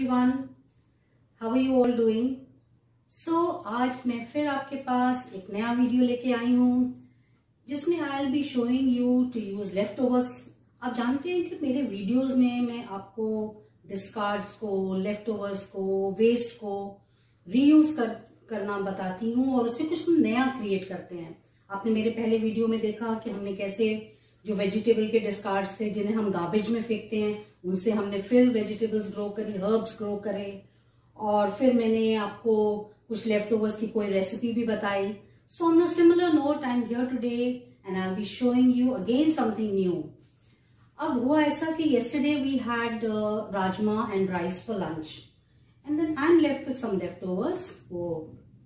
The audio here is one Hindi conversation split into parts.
everyone, how are you all doing? So आज मैं फिर आपके पास एक नया वीडियो लेके आई हूँ जिसमें I'll be showing you to use leftovers. आप जानते हैं कि मेरे वीडियोस में मैं आपको डिस्कार्ड्स को, लेफ्टओवर्स को, वेस्ट को रीयूज करना बताती हूँ और उससे कुछ नया क्रिएट करते हैं। आपने मेरे पहले वीडियो में देखा कि हमने कैसे जो वेजिटेबल के डिस्कार्ड्स थे जिन्हें हम गार्बेज में फेंकते हैं उनसे हमने फिर वेजिटेबल्स ग्रो करी, हर्ब्स ग्रो करे और फिर मैंने आपको कुछ लेफ्टओवर्स की कोई रेसिपी भी बताई। So on a similar note I am here today and I will be showing you again something new. अब हुआ ऐसा कि yesterday we had rajma and rice for lunch and then I'm left with some leftovers. वो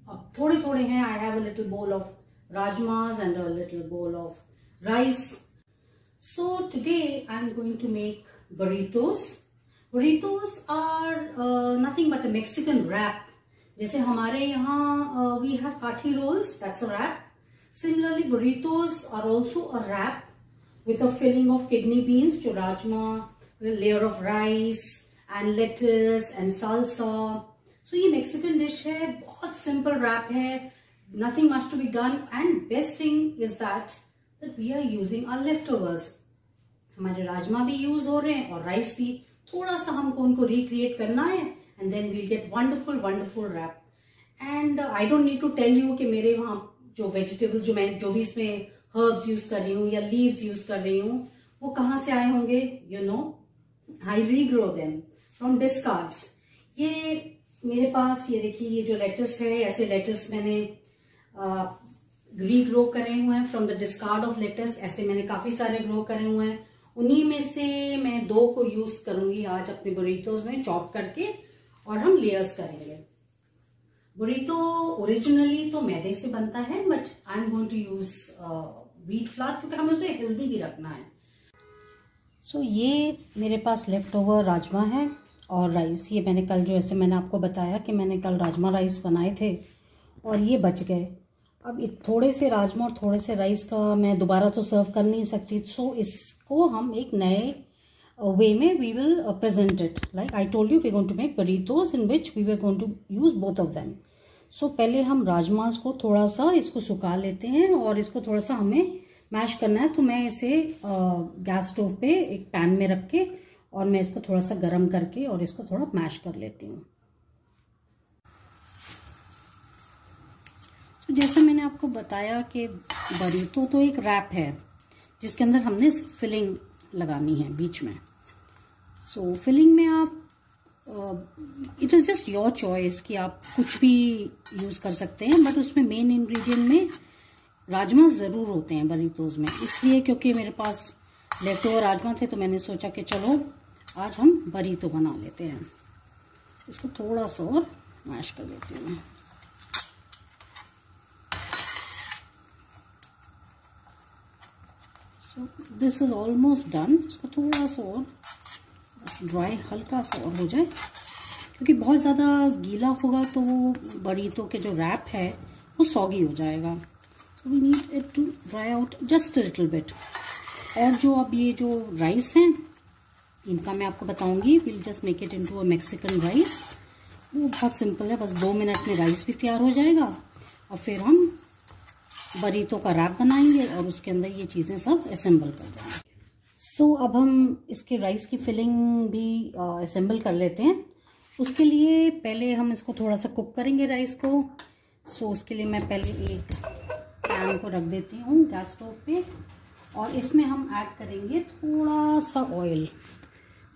अब थोड़े थोड़े हैं। I have a little bowl of rajmas and a little bowl of rice. So today I'm going to make burritos. Burritos are nothing but a Mexican wrap. जैसे हमारे यहाँ we have kathi rolls, that's a wrap. Similarly, burritos are also a wrap with a filling of kidney beans, जो rajma, a layer of rice and lettuce and salsa. So ये Mexican dish है, बहुत simple wrap है, nothing much to be done and best thing is that we are using our leftovers. हमारे राजमा भी यूज हो रहे हैं और राइस भी, थोड़ा सा हमको उनको रिक्रिएट करना है and then we'll get wonderful wonderful wrap. And I don't need to tell you कि मेरे वहां जो वेजिटेबल जो मैं जो भी इसमें हर्ब्स यूज कर रही हूँ या लीव्स यूज कर रही हूँ वो कहाँ से आए होंगे। You know, I regrow them from discards. ये मेरे पास, ये देखिए, ये जो लेटस है, ऐसे लेटस मैंने रीग्रो करे हुए हैं from the discard of lettuce. ऐसे मैंने काफी सारे ग्रो करे हुए हैं, उन्हीं में से मैं 2 को यूज करूंगी आज अपने बुरीटोज में चॉप करके और हम लेयर्स करेंगे। बुरीटो ओरिजिनली तो मैदे से बनता है but I am going to use wheat flour क्योंकि हमें उसे हेल्दी भी रखना है। सो ये मेरे पास लेफ्ट ओवर राजमा है और राइस। ये मैंने कल, जो ऐसे मैंने आपको बताया कि मैंने कल राजमा राइस बनाए थे और ये बच गए। अब थोड़े से राजमा और थोड़े से राइस का मैं दोबारा तो सर्व कर नहीं सकती, सो इसको हम एक नए वे में we will present it. Like I told you we going to make burritos in which we were going to use both of them. So पहले हम राजमास को थोड़ा सा इसको सुखा लेते हैं और इसको थोड़ा सा हमें मैश करना है। तो मैं इसे गैस स्टोव पे एक पैन में रख के और मैं इसको थोड़ा सा गर्म करके और इसको थोड़ा मैश कर लेती हूँ। जैसे मैंने आपको बताया कि बरीटो तो एक रैप है जिसके अंदर हमने फिलिंग लगानी है बीच में। सो फिलिंग में आप it is just your choice कि आप कुछ भी यूज़ कर सकते हैं, बट उसमें मेन इंग्रेडिएंट में राजमा ज़रूर होते हैं बरीटोज में। इसलिए क्योंकि मेरे पास लेफ्टओवर राजमा थे तो मैंने सोचा कि चलो आज हम बरीटो बना लेते हैं। इसको थोड़ा सा और मैश कर लेती हूँ मैं। This is almost done. इसको थोड़ा सा और बस ड्राई हल्का सा और हो जाए क्योंकि बहुत ज़्यादा गीला होगा तो वो बरीटो के जो रैप है वो सॉगी हो जाएगा। So we need it to dry out just a little bit. और जो अब ये जो राइस हैं इनका मैं आपको बताऊंगी, will just make it into a Mexican rice. वो बहुत सिंपल है, बस 2 मिनट में राइस भी तैयार हो जाएगा और फिर हम बरीटो का रैप बनाएंगे और उसके अंदर ये चीज़ें सब असेंबल कर देंगे। सो अब हम इसके राइस की फिलिंग भी असेंबल कर लेते हैं। उसके लिए पहले हम इसको थोड़ा सा कुक करेंगे राइस को। सो उसके लिए मैं पहले एक पैन को रख देती हूँ गैस स्टोव पे और इसमें हम ऐड करेंगे थोड़ा सा ऑयल,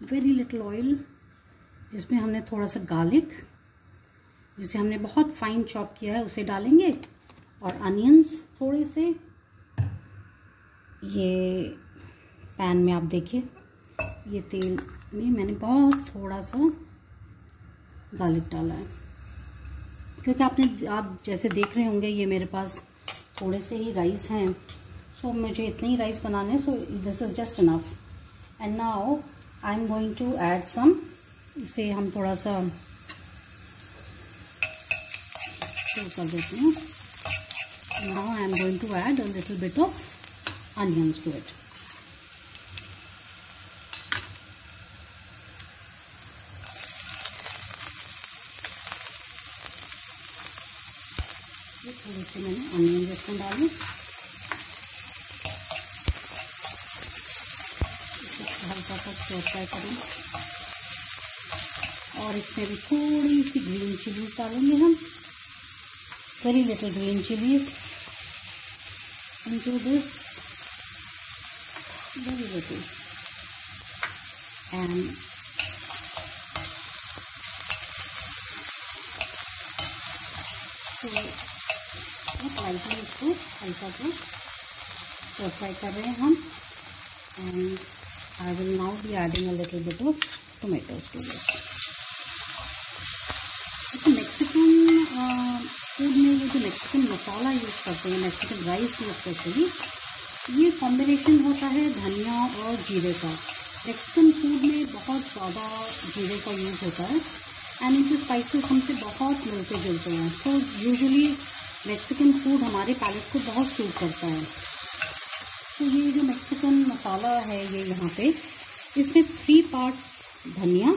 वेरी लिटिल ऑयल, जिसमें हमने थोड़ा सा गार्लिक जिसे हमने बहुत फाइन चॉप किया है उसे डालेंगे और अनियंस थोड़े से। ये पैन में आप देखिए, ये तेल में मैंने बहुत थोड़ा सा गार्लिक डाला है क्योंकि आप जैसे देख रहे होंगे ये मेरे पास थोड़े से ही राइस हैं। सो मुझे इतने ही राइस बनाने, so this is just enough. And now I am going to add some, इसे हम थोड़ा सा कर देते हैं। Now I am going to add a little bit of onions to it. थोड़े से मैंने अनियन इसमें डाले, हल्का सा स्टर फ्राई करें। और इसमें भी थोड़ी सी ग्रीन चिलीज डालेंगे हम, very little green chillies into this, very little, and तो बहुत लाइटली इसको हल्का सा स्टर फ्राई कर रहे हैं हम। And I will now be adding a little bit of tomatoes to this. Mexican food में ये जो मैक्सिकन मसाला यूज़ करते हैं, मैक्सिकन राइस यूज़ करते हैं, ये कॉम्बिनेशन होता है धनिया और जीरे का। मैक्सिकन फूड में बहुत ज़्यादा जीरे का यूज़ होता है एंड इनके स्पाइसेस हमसे बहुत मिलते जुलते हैं। तो यूजुअली मैक्सिकन फूड हमारे पैलेट को बहुत सूट करता है। तो ये जो मैक्सिकन मसाला है ये यहाँ पे, इसमें 3 पार्ट्स धनिया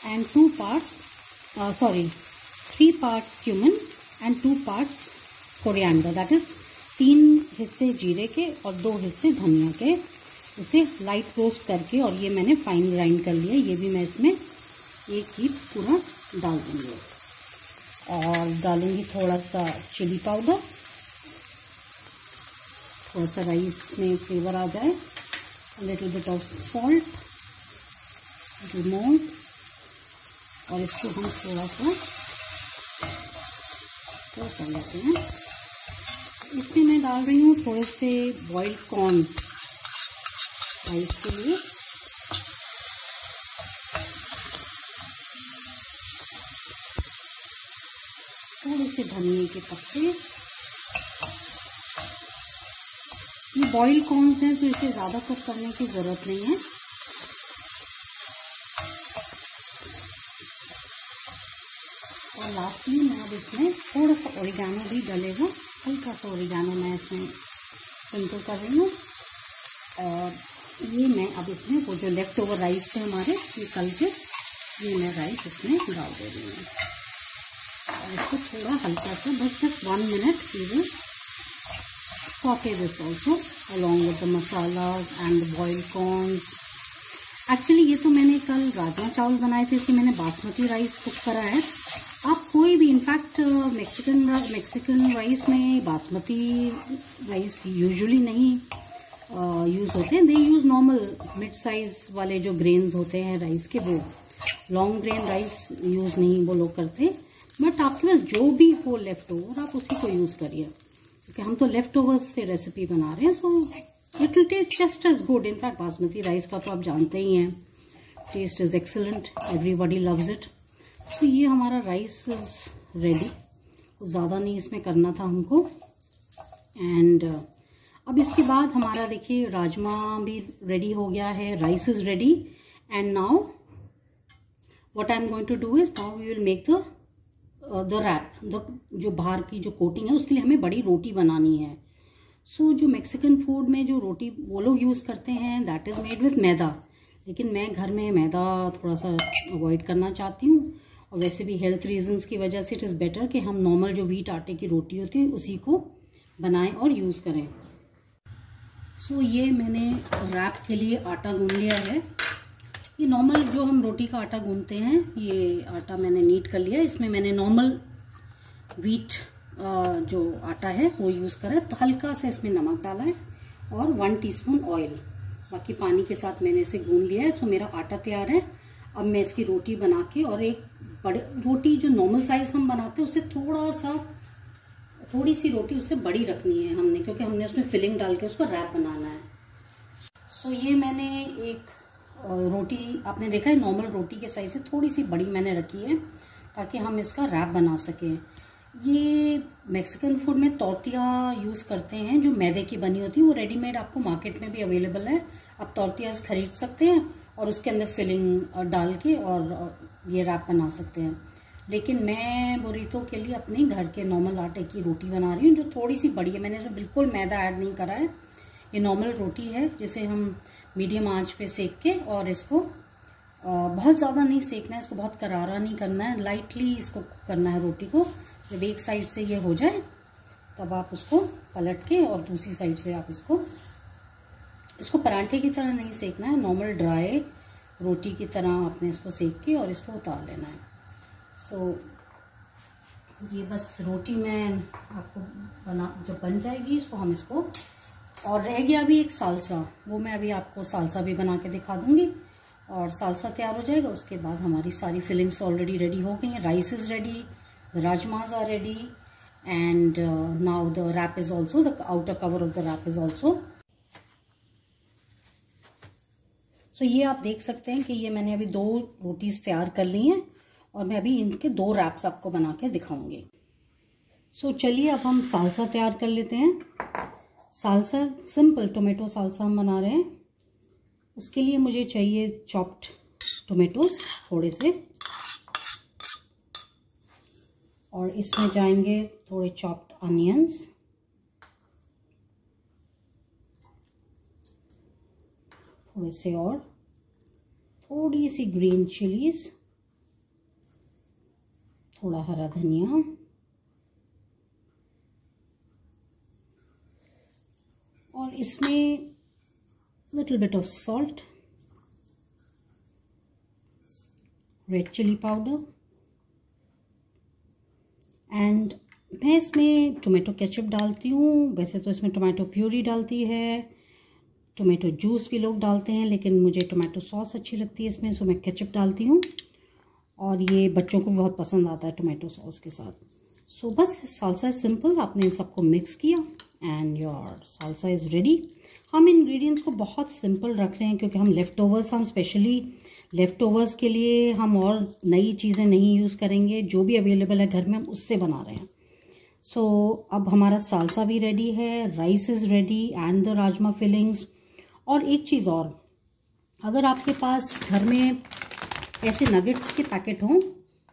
and 2 parts 3 parts cumin and 2 parts coriander, that is 3 हिस्से जीरे के और 2 हिस्से धनिया के। उसे लाइट रोस्ट करके और ये मैंने फाइन ग्राइंड कर लिया। ये भी मैं इसमें एक ही पूरा डाल दूँगी और डालूँगी थोड़ा सा चिली पाउडर, थोड़ा सा राइस में फ्लेवर आ जाए, little bit of salt, little more, और इसको हम थोड़ा सा कर लेते हैं। इसमें मैं डाल रही हूँ थोड़े से बॉइल्ड कॉर्न राइस के लिए, थोड़े से धनिए के पत्ते। ये बॉइल्ड कॉर्न्स हैं तो इसे ज़्यादा कुक करने की ज़रूरत नहीं है। और लास्टली मैं अब इसमें थोड़ा सा ओरिगानो भी डलेगा, हल्का सा ओरिगानो मैं इसमें स्प्रिंकल कर रही हूँ। और ये मैं अब इसमें वो जो लेफ्ट ओवर राइस थे हमारे ये कल के, ये मैं राइस इसमें डाल दे रही हूँ और इसको थोड़ा हल्का सा बस just 1 minute we will saute this also along with the masalas and the boiled corns. Actually ये तो मैंने कल राजमा चावल बनाए थे, इसलिए मैंने बासमती राइस कुक करा है। आप कोई भी इनफैक्ट मैक्सिकन राइस में बासमती राइस यूजुअली नहीं यूज़ होते हैं, दे यूज़ नॉर्मल मिड साइज़ वाले जो ग्रेन्स होते हैं राइस के, वो लॉन्ग ग्रेन राइस यूज़ नहीं वो लोग करते। बट आपके पास जो भी हो लेफ़्ट ओवर आप उसी को यूज़ करिए, क्योंकि हम तो लेफ़्ट ओवर्स से रेसिपी बना रहे हैं। So it will taste just as good. In fact basmati rice का तो आप जानते ही हैं, taste is excellent, everybody loves it. तो ये हमारा राइस इज़ रेडी, ज़्यादा नहीं इसमें करना था हमको। एंड अब इसके बाद हमारा देखिए राजमा भी रेडी हो गया है, rice is ready. And now what I am going to do is now we will make the wrap, जो बाहर की जो कोटिंग है उसके लिए हमें बड़ी रोटी बनानी है। सो जो मैक्सिकन फूड में जो रोटी वो लोग यूज़ करते हैं दैट इज़ मेड विथ मैदा, लेकिन मैं घर में मैदा थोड़ा सा अवॉइड करना चाहती हूँ। और वैसे भी हेल्थ रीजंस की वजह से इट इज़ बेटर कि हम नॉर्मल जो व्हीट आटे की रोटी होती है उसी को बनाएं और यूज़ करें। सो ये मैंने रैप के लिए आटा गूंद लिया है। ये नॉर्मल जो हम रोटी का आटा गूंदते हैं ये आटा मैंने नीट कर लिया। इसमें मैंने नॉर्मल व्हीट जो आटा है वो यूज़ करा है। तो हल्का सा इसमें नमक डाला है और 1 टीस्पून ऑयल, बाकी पानी के साथ मैंने इसे गूंद लिया है। तो मेरा आटा तैयार है। अब मैं इसकी रोटी बना के, और एक बड़े रोटी जो नॉर्मल साइज़ हम बनाते हैं उससे थोड़ी सी रोटी उससे बड़ी रखनी है हमने, क्योंकि हमने उसमें फिलिंग डाल के उसको रैप बनाना है। सो ये मैंने एक रोटी, आपने देखा है नॉर्मल रोटी के साइज से थोड़ी सी बड़ी मैंने रखी है ताकि हम इसका रैप बना सकें। ये मैक्सिकन फूड में तोर्तिया यूज़ करते हैं जो मैदे की बनी होती है, वो रेडीमेड आपको मार्केट में भी अवेलेबल है। आप तोर्तियाज खरीद सकते हैं और उसके अंदर फिलिंग डाल के और ये रैप बना सकते हैं। लेकिन मैं बुरीतो के लिए अपने घर के नॉर्मल आटे की रोटी बना रही हूँ जो थोड़ी सी बड़ी है। मैंने इसमें बिल्कुल मैदा ऐड नहीं करा है। ये नॉर्मल रोटी है जिसे हम मीडियम आंच पे सेक के, और इसको बहुत ज़्यादा नहीं सेकना है, इसको बहुत करारा नहीं करना है, लाइटली इसको करना है रोटी को। जब एक साइड से ये हो जाए तब आप उसको पलट के और दूसरी साइड से आप इसको पराठे की तरह नहीं सेकना है, नॉर्मल ड्राई रोटी की तरह आपने इसको सेक के और इसको उतार लेना है। सो ये बस रोटी मैं आपको जब बन जाएगी सो हम इसको, और रह गया अभी एक सालसा, वो मैं अभी आपको सालसा भी बना के दिखा दूंगी। और सालसा तैयार हो जाएगा उसके बाद हमारी सारी फिलिंग्स ऑलरेडी रेडी हो गई हैं। Rice is ready, the rajmas are ready, and now the wrap is also, the outer cover of the wrap is also. So ये आप देख सकते हैं कि ये मैंने अभी 2 रोटीज तैयार कर ली हैं और मैं अभी इनके 2 रैप्स आपको बना के दिखाऊंगी। सो चलिए अब हम सालसा तैयार कर लेते हैं। सालसा सिंपल टोमेटो सालसा हम बना रहे हैं। उसके लिए मुझे चाहिए चॉप्ड टोमेटोज थोड़े से, और इसमें जाएंगे थोड़े चॉप्ड अनियंस, थोड़े से और थोड़ी सी ग्रीन चिलीज, थोड़ा हरा धनिया, और इसमें little bit of salt, red chili powder, and मैं इसमें टोमेटो केचप डालती हूँ। वैसे तो इसमें टोमेटो प्यूरी डालती है, टोमेटो जूस भी लोग डालते हैं, लेकिन मुझे टोमेटो सॉस अच्छी लगती है इसमें, सो मैं केचप डालती हूँ। और ये बच्चों को बहुत पसंद आता है टोमेटो सॉस के साथ। सो बस सालसा सिंपल, आपने इन सबको मिक्स किया and your salsa is ready. हम इंग्रेडिएंट्स को बहुत सिंपल रख रहे हैं क्योंकि हम स्पेशली लेफ़्ट ओवर्स के लिए हम और नई चीज़ें नहीं यूज़ करेंगे, जो भी अवेलेबल है घर में हम उससे बना रहे हैं। सो अब हमारा सालसा भी रेडी है, rice is ready and the rajma fillings. और एक चीज़ और, अगर आपके पास घर में ऐसे नगेट्स के पैकेट हों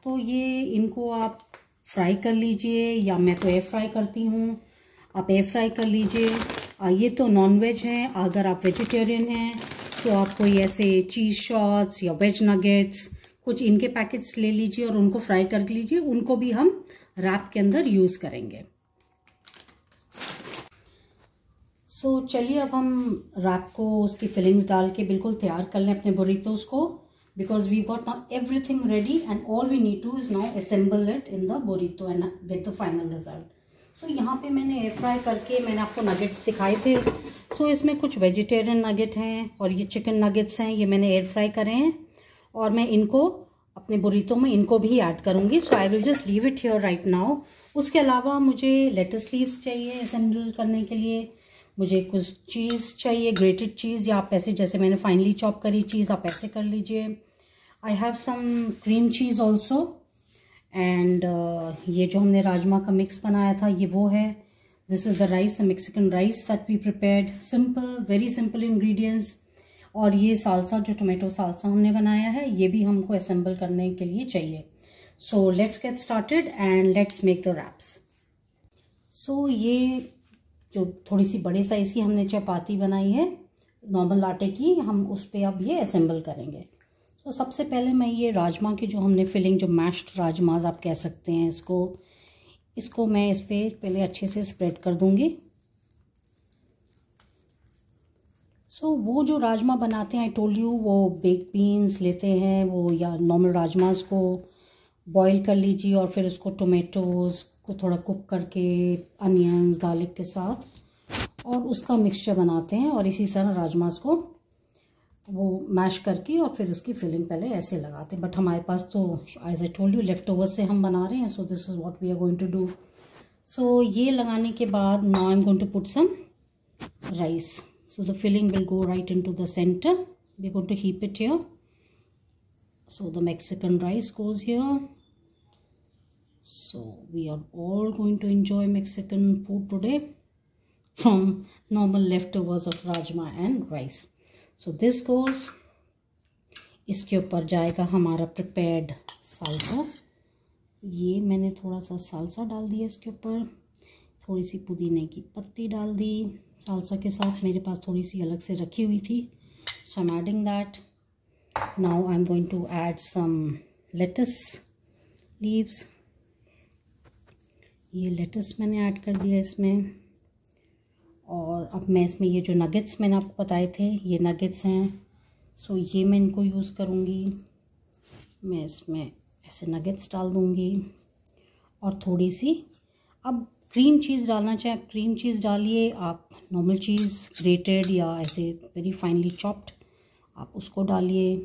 तो ये इनको आप फ्राई कर लीजिए, या मैं तो एयर फ्राई करती हूँ, आप एयर फ्राई कर लीजिए। ये तो नॉनवेज है, अगर आप वेजिटेरियन हैं तो आप कोई ऐसे चीज़ शॉट्स या वेज नगेट्स कुछ इनके पैकेट्स ले लीजिए और उनको फ्राई कर लीजिए, उनको भी हम रैप के अंदर यूज़ करेंगे। सो चलिए अब हम रैप को उसकी फिलिंग्स डाल के बिल्कुल तैयार कर लें अपने बुरीतोस को, because we got now everything ready and all we need to is now assemble it in the burrito and get the final result. So यहाँ पे मैंने एयर फ्राई करके मैंने आपको नगेट्स दिखाए थे। सो इसमें कुछ वेजिटेरियन नगेट हैं और ये चिकन नगेट्स हैं, ये मैंने एयर फ्राई करे हैं और मैं इनको अपने बुरीतो में इनको भी ऐड करूँगी। So I will just leave it here right now. उसके अलावा मुझे लेटस लीव्स चाहिए असेंबल करने के लिए, मुझे कुछ चीज़ चाहिए, ग्रेटेड चीज़, या आप ऐसे जैसे मैंने फाइनली चॉप करी चीज़ आप ऐसे कर लीजिए। I have some cream cheese also, and ये जो हमने राजमा का मिक्स बनाया था ये वो है। This is the rice, the Mexican rice that we prepared, simple, very simple ingredients. और ये सालसा जो टोमेटो सालसा हमने बनाया है ये भी हमको असेंबल करने के लिए चाहिए। So let's get started and let's make the wraps. So ये जो थोड़ी सी बड़े साइज़ की हमने चपाती बनाई है नॉर्मल आटे की, हम उस पर अब ये असेंबल करेंगे। तो सबसे पहले मैं ये राजमा की जो हमने फिलिंग, जो मैश्ड राजमाज आप कह सकते हैं इसको मैं इस पर पहले अच्छे से स्प्रेड कर दूंगी। सो वो जो राजमा बनाते हैं आई टोल्ड यू, वो बेक बीन्स लेते हैं वो, या नॉर्मल राजमाज को बॉईल कर लीजिए और फिर उसको टोमेटोज़ को थोड़ा कुक करके अनियंस गार्लिक के साथ और उसका मिक्सचर बनाते हैं, और इसी तरह राजमाज को वो मैश करके और फिर उसकी फिलिंग पहले ऐसे लगाते हैं। बट हमारे पास तो as I told you leftovers से हम बना रहे हैं, so this is what we are going to do. So ये लगाने के बाद now I am going to put some rice, so the filling will go right into the centre, we are going to heap it here. So the Mexican rice goes here. So we are all going to enjoy Mexican food today from normal leftovers of rajma and rice. So this goes, इसके ऊपर जाएगा हमारा prepared salsa। ये मैंने थोड़ा सा salsa डाल दिया इसके ऊपर, थोड़ी सी पुदीने की पत्ती डाल दी salsa के साथ, मेरे पास थोड़ी सी अलग से रखी हुई थी, so I'm adding that. Now I'm going to add some lettuce leaves ये लेटस मैंने ऐड कर दिया इसमें। और अब मैं इसमें ये जो नगेट्स मैंने आपको बताए थे, ये नगेट्स हैं, सो ये मैं इनको यूज़ करूँगी। मैं इसमें ऐसे नगेट्स डाल दूँगी और थोड़ी सी, अब क्रीम चीज़ डालना चाहे क्रीम चीज़ डालिए, आप नॉर्मल चीज़ ग्रेटेड या ऐसे वेरी फाइनली चॉप्ड आप उसको डालिए।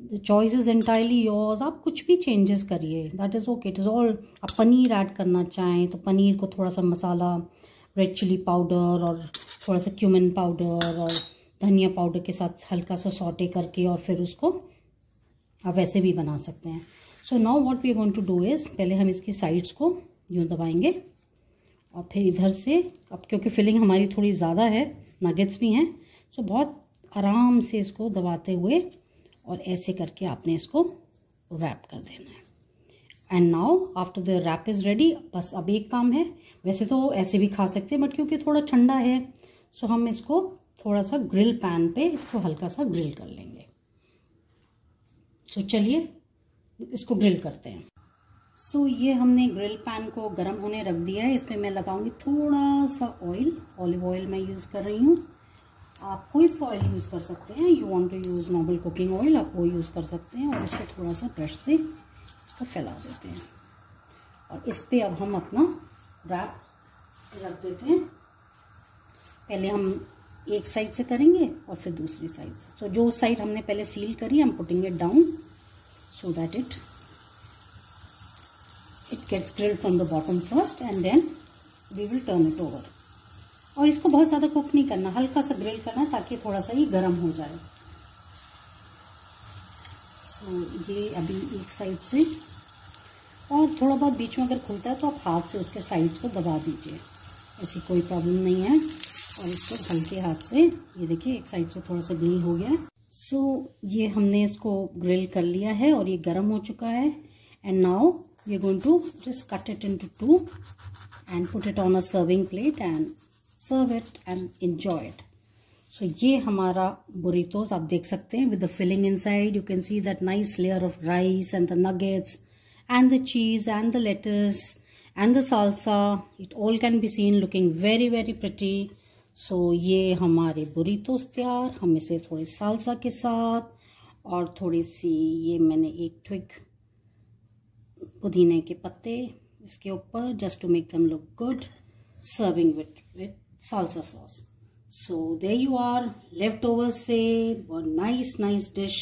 The choice is entirely yours, आप कुछ भी चेंजेस करिए, that is okay, it is all. आप पनीर ऐड करना चाहें तो पनीर को थोड़ा सा मसाला, रेड चिली पाउडर और थोड़ा सा क्यूमिन पाउडर और धनिया पाउडर के साथ हल्का सा सॉटे करके और फिर उसको आप वैसे भी बना सकते हैं। So now what we are going to do is, पहले हम इसकी साइड्स को यूँ दबाएंगे और फिर इधर से, अब क्योंकि फिलिंग हमारी थोड़ी ज़्यादा है, नगेट्स भी हैं, सो बहुत आराम से इसको दबाते हुए और ऐसे करके आपने इसको रैप कर देना है। And now after the wrap is ready, बस अब एक काम है, वैसे तो ऐसे भी खा सकते हैं बट क्योंकि थोड़ा ठंडा है सो हम इसको थोड़ा सा ग्रिल पैन पे इसको हल्का सा ग्रिल कर लेंगे। सो चलिए इसको ग्रिल करते हैं। सो ये हमने ग्रिल पैन को गर्म होने रख दिया है, इसमें मैं लगाऊंगी थोड़ा सा ऑयल, ऑलिव ऑयल मैं यूज़ कर रही हूँ। आप कोई भी ऑयल यूज़ कर सकते हैं, you want to use normal cooking oil, आप वो यूज़ कर सकते हैं। और इसको थोड़ा सा ब्रश से इसको फैला देते हैं और इस पर अब हम अपना रैप रख देते हैं। पहले हम एक साइड से करेंगे और फिर दूसरी साइड से। तो जो साइड हमने पहले सील करी, हम putting it down so that it gets grilled from the bottom first and then we will turn it over. और इसको बहुत ज़्यादा कुक नहीं करना, हल्का सा ग्रिल करना ताकि थोड़ा सा ये गर्म हो जाए। सो ये अभी एक साइड से, और थोड़ा बहुत बीच में अगर खुलता है तो आप हाथ से उसके साइड्स को दबा दीजिए, ऐसी कोई प्रॉब्लम नहीं है। और इसको हल्के हाथ से, ये देखिए एक साइड से थोड़ा सा ग्रिल हो गया। सो ये हमने इसको ग्रिल कर लिया है और ये गर्म हो चुका है। And now we are going to just cut it into two and put it on a serving plate and serve it and enjoy it. So ये हमारा बुरितोस आप देख सकते हैं with the filling inside. You can see that nice layer of rice and the nuggets and the cheese and the lettuce and the salsa, it all can be seen looking very very pretty. So ये हमारे बुरितोस तैयार। हम इसे थोड़े साल्सा के साथ और थोड़ी सी, ये मैंने एक ट्विग पुदीने के पत्ते इसके ऊपर, just to make them look good, serving with salsa sauce. So there you are, leftovers से nice dish.